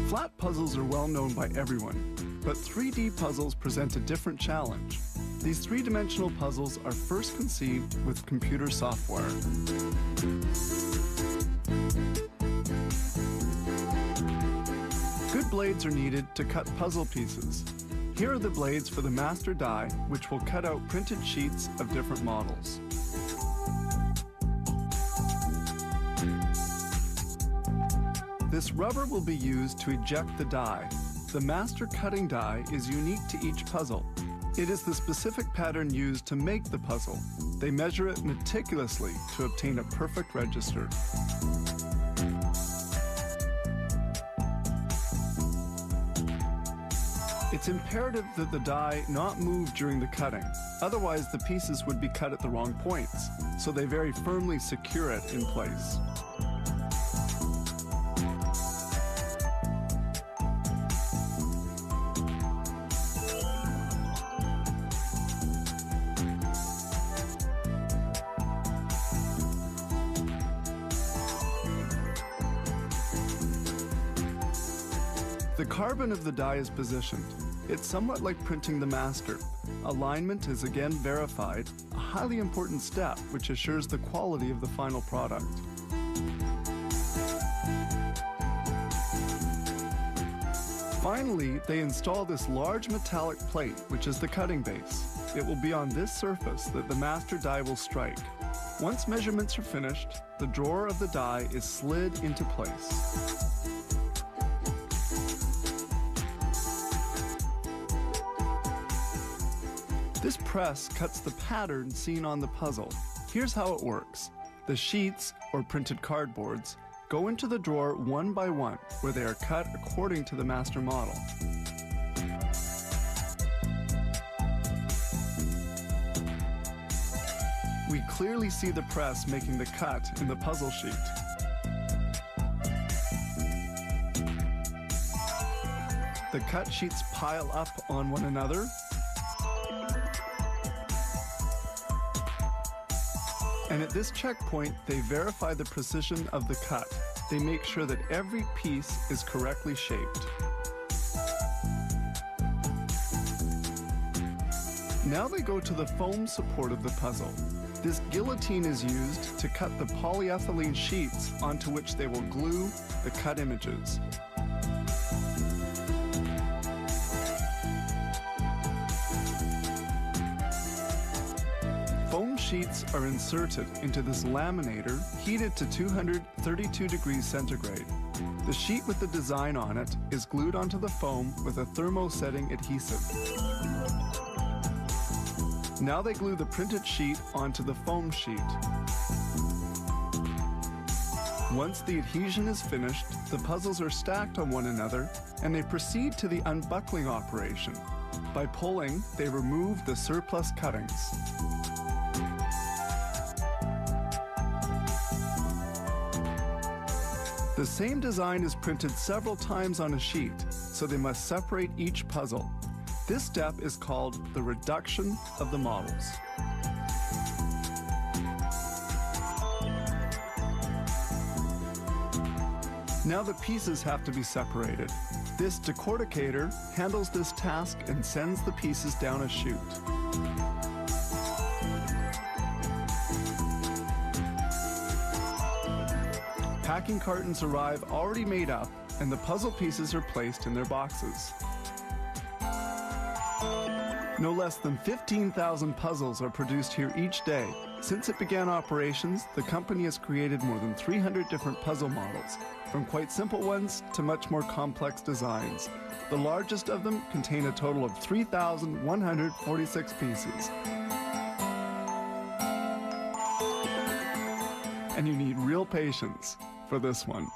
Flat puzzles are well known by everyone, but 3D puzzles present a different challenge. These three-dimensional puzzles are first conceived with computer software. Good blades are needed to cut puzzle pieces. Here are the blades for the master die, which will cut out printed sheets of different models. This rubber will be used to eject the die. The master cutting die is unique to each puzzle. It is the specific pattern used to make the puzzle. They measure it meticulously to obtain a perfect register. It's imperative that the die not move during the cutting, otherwise the pieces would be cut at the wrong points, so they very firmly secure it in place. The carbon of the die is positioned. It's somewhat like printing the master. Alignment is again verified, a highly important step which assures the quality of the final product. Finally, they install this large metallic plate, which is the cutting base. It will be on this surface that the master die will strike. Once measurements are finished, the drawer of the die is slid into place. This press cuts the pattern seen on the puzzle. Here's how it works. The sheets, or printed cardboards, go into the drawer one by one, where they are cut according to the master model. We clearly see the press making the cut in the puzzle sheet. The cut sheets pile up on one another, and at this checkpoint, they verify the precision of the cut. They make sure that every piece is correctly shaped. Now they go to the foam support of the puzzle. This guillotine is used to cut the polyethylene sheets onto which they will glue the cut images. Foam sheets are inserted into this laminator, heated to 232 degrees centigrade. The sheet with the design on it is glued onto the foam with a thermosetting adhesive. Now they glue the printed sheet onto the foam sheet. Once the adhesion is finished, the puzzles are stacked on one another, and they proceed to the unbuckling operation. By pulling, they remove the surplus cuttings. The same design is printed several times on a sheet, so they must separate each puzzle. This step is called the reduction of the models. Now the pieces have to be separated. This decorticator handles this task and sends the pieces down a chute. Packing cartons arrive already made up, and the puzzle pieces are placed in their boxes. No less than 15,000 puzzles are produced here each day. Since it began operations, the company has created more than 300 different puzzle models, from quite simple ones to much more complex designs. The largest of them contain a total of 3,146 pieces. And you need real patience for this one.